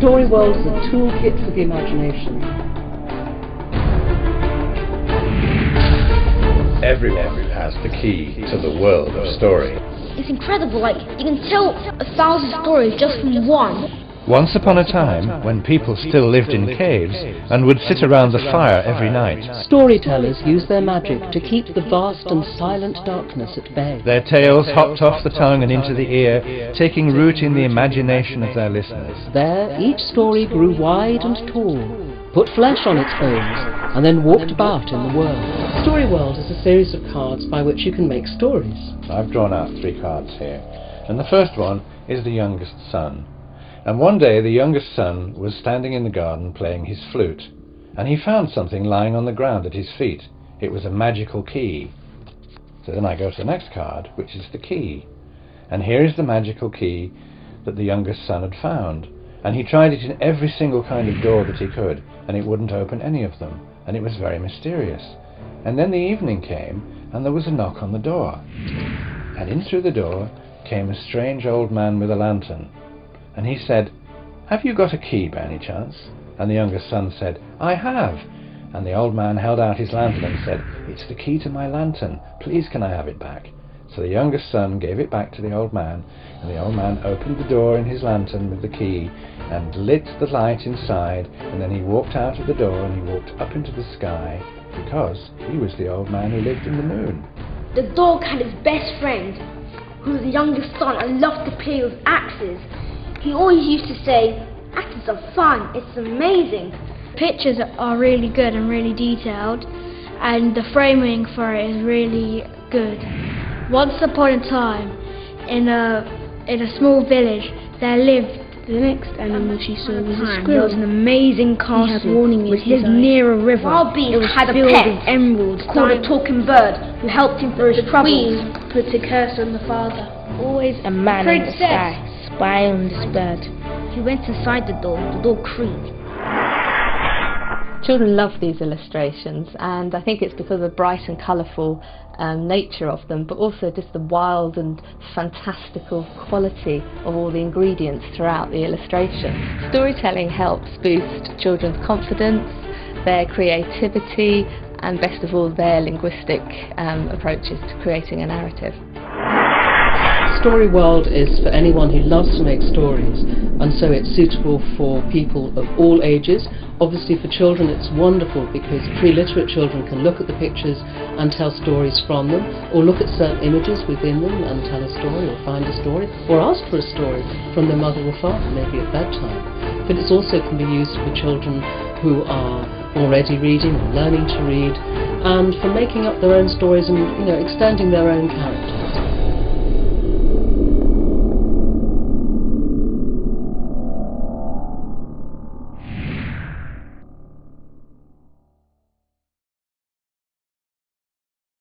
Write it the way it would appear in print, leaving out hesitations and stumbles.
Storyworld is a toolkit for the imagination. Everyone has the key to the world of story. It's incredible, like, you can tell 1,000 stories just from one. Once upon a time, when people still lived in caves and would sit around the fire every night, Storytellers use their magic to keep the vast and silent darkness at bay. their tales hopped off the tongue and into the ear, taking root in the imagination of their listeners. There, each story grew wide and tall, put flesh on its bones, and then walked about in the world. Storyworld is a series of cards by which you can make stories. I've drawn out 3 cards here, and the first one is the youngest son. And one day the youngest son was standing in the garden playing his flute, and he found something lying on the ground at his feet. It was a magical key. So then I go to the next card, which is the key. And here is the magical key that the youngest son had found. And he tried it in every single kind of door that he could, and it wouldn't open any of them. And it was very mysterious. And then the evening came, and there was a knock on the door. And in through the door came a strange old man with a lantern. And he said, "Have you got a key by any chance?" And the youngest son said, "I have." And the old man held out his lantern and said, "It's the key to my lantern. Please can I have it back?" So the youngest son gave it back to the old man, and the old man opened the door in his lantern with the key and lit the light inside, and then he walked out of the door and he walked up into the sky, because he was the old man who lived in the moon. The dog had his best friend, who was the youngest son and loved to play with axes. He always used to say, "Axes are fun, it's amazing." Pictures are really good and really detailed, and the framing for it is really good. Once upon a time, in a small village, there lived. The next animal she saw was a squirrel. There was an amazing castle. He had warning in which his lived eye. near a river. Wild beast It was had a filled pet with emeralds called a diamond. talking bird who helped him through his troubles. Queen put a curse on the father. Always A man in the princess. sky, spy on this bird. He went inside the door creaked. Children love these illustrations, and I think it's because of the bright and colourful nature of them, but also just the wild and fantastical quality of all the ingredients throughout the illustration. Storytelling helps boost children's confidence, their creativity, and best of all, their linguistic approaches to creating a narrative. Storyworld is for anyone who loves to make stories, and so it's suitable for people of all ages. Obviously for children it's wonderful because pre-literate children can look at the pictures and tell stories from them, or look at certain images within them and tell a story, or find a story, or ask for a story from their mother or father, maybe at bedtime. But it also can be used for children who are already reading or learning to read, and for making up their own stories and extending their own character.